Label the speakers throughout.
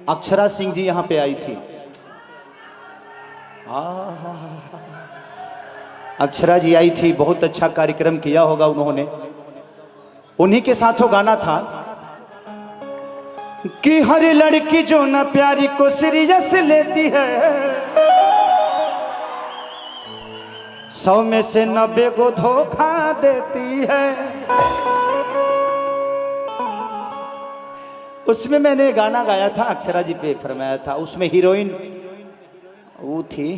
Speaker 1: अक्षरा सिंह जी यहाँ पे आई थी। अक्षरा जी आई थी, बहुत अच्छा कार्यक्रम किया होगा उन्होंने। उन्हीं के साथ वो गाना था कि हर लड़की जो ना प्यारी को सीरियस लेती है 100 में से 90 को धोखा देती है। उसमें मैंने गाना गाया था, अक्षरा जी पे फरमाया था। उसमें हीरोइन वो थी,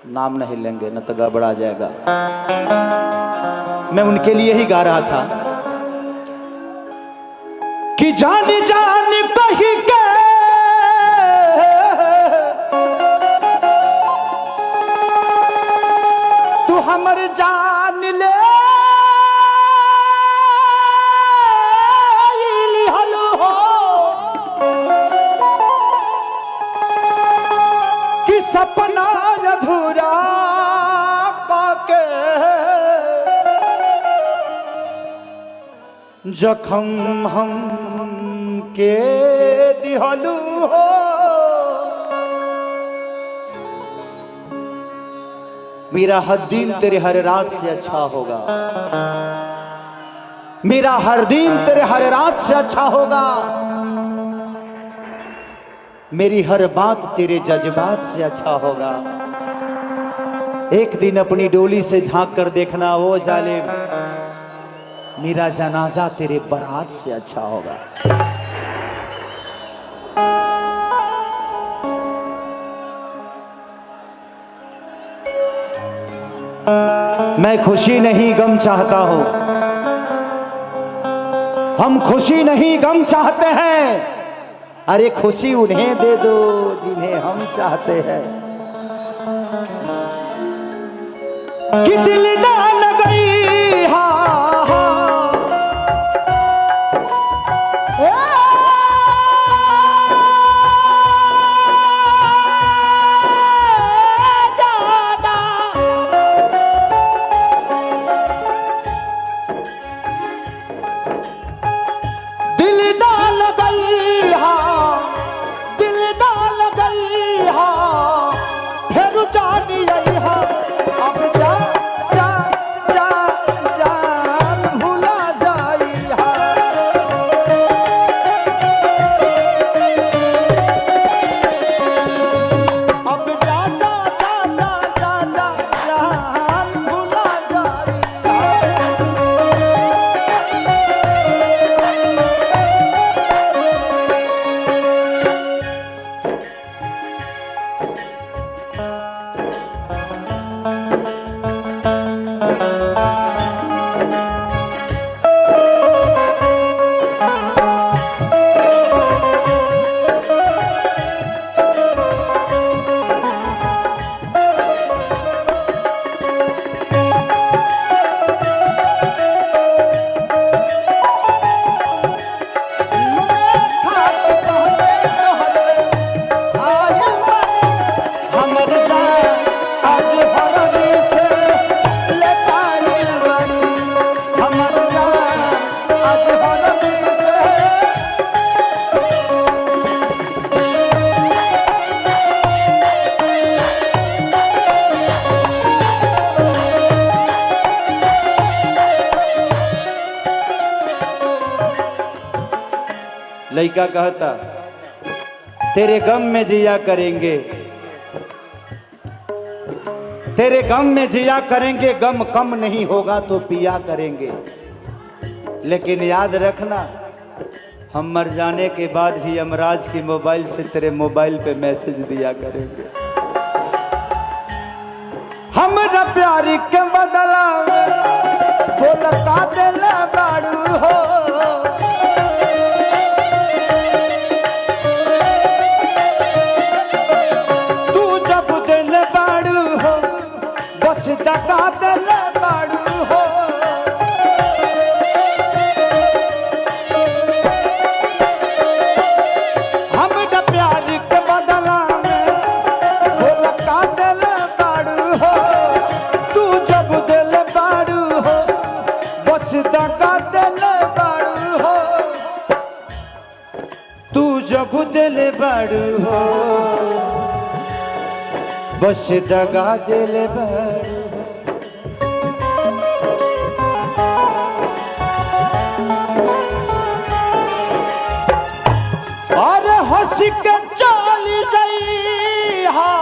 Speaker 1: नाम नहीं लेंगे न तो गड़बड़ा जाएगा। मैं उनके लिए ही गा रहा था कि जान जान कही के तू हमर जान ले लिहलु हो कि सपना अधूरा काके जखम हम के दिहलु हो। मेरा हर दिन तेरे हर रात से अच्छा होगा, मेरा हर दिन तेरे हर रात से अच्छा होगा, मेरी हर बात तेरे जज्बात से अच्छा होगा। एक दिन अपनी डोली से झांक कर देखना वो जालिम, मेरा जनाजा तेरे बारात से अच्छा होगा। मैं खुशी नहीं गम चाहता हूं, हम खुशी नहीं गम चाहते हैं। अरे खुशी उन्हें दे दो जिन्हें हम चाहते हैं। कि दिल ना लगई हा लड़का कहता तेरे गम में जिया करेंगे, तेरे गम में जिया करेंगे, गम कम नहीं होगा तो पिया करेंगे। लेकिन याद रखना हम मर जाने के बाद भी अमराज की मोबाइल से तेरे मोबाइल पे मैसेज दिया करेंगे। हमरा प्यारी के बदला बोलता दिल बाड़ू हो, दगा दिल बाड़ू हो। हम प्यार के बदला में लगा दिल बाड़ू हो, तू जब दिल बाड़ू हो बस दगा दिल बाड़ू। जब दिल बड़ू हो बस दगा दिल बड़ू और हंस के चली जाई हो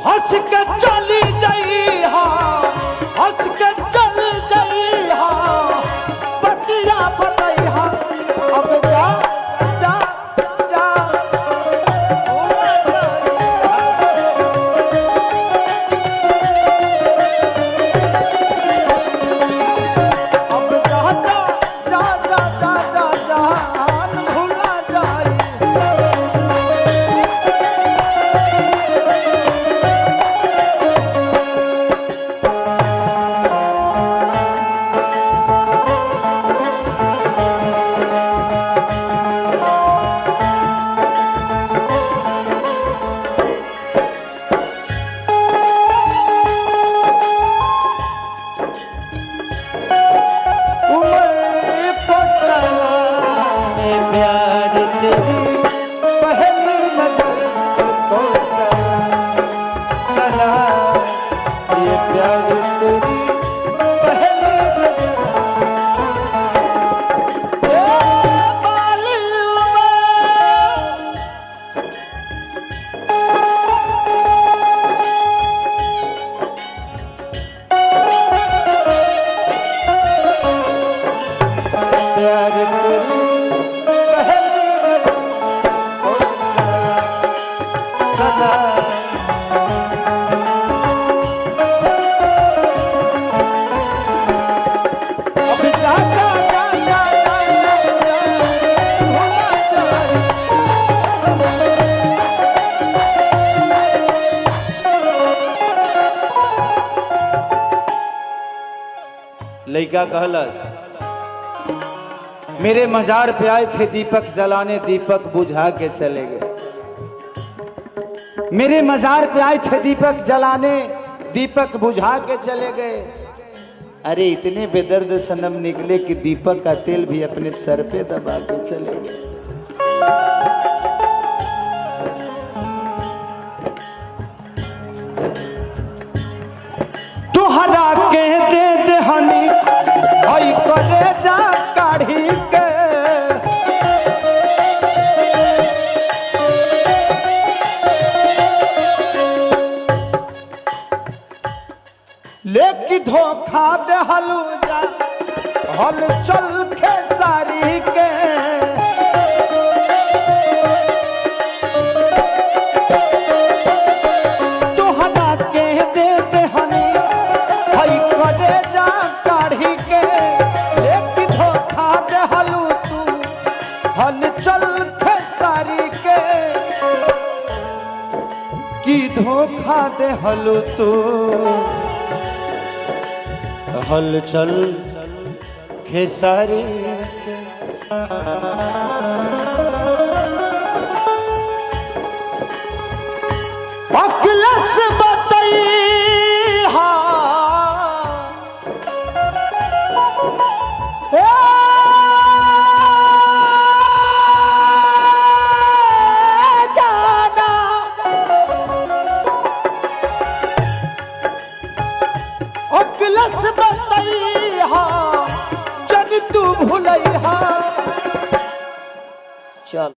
Speaker 1: हंस के चली जाई हा हंस के चल जाई हा बतिया बताई हा अब जा जा जा अब जा जा जा जा जा जा भूला जाए लड़का कहलस मेरे मजार पे आए थे दीपक जलाने दीपक बुझा के चले गए मेरे मजार पे आए थे दीपक जलाने दीपक बुझा के चले गए अरे इतने बेदर्द सनम निकले कि दीपक का तेल भी अपने सर पे दबा के चले गए तुहरा के दे देहनी हई करे जा काढ़ी के लेकी धोखा दे हलू जा हल चल खेसारी के तुहरा के दे देहनी हई करे जा काढ़ी के लेकी धोखा दे हलू तू हल चल खेसारी के की धोखा दे हलू तू हलचल खेसारी अखिलेश बताई हा जाना अखिलेश बताई हा जन तू भूलई हा चल।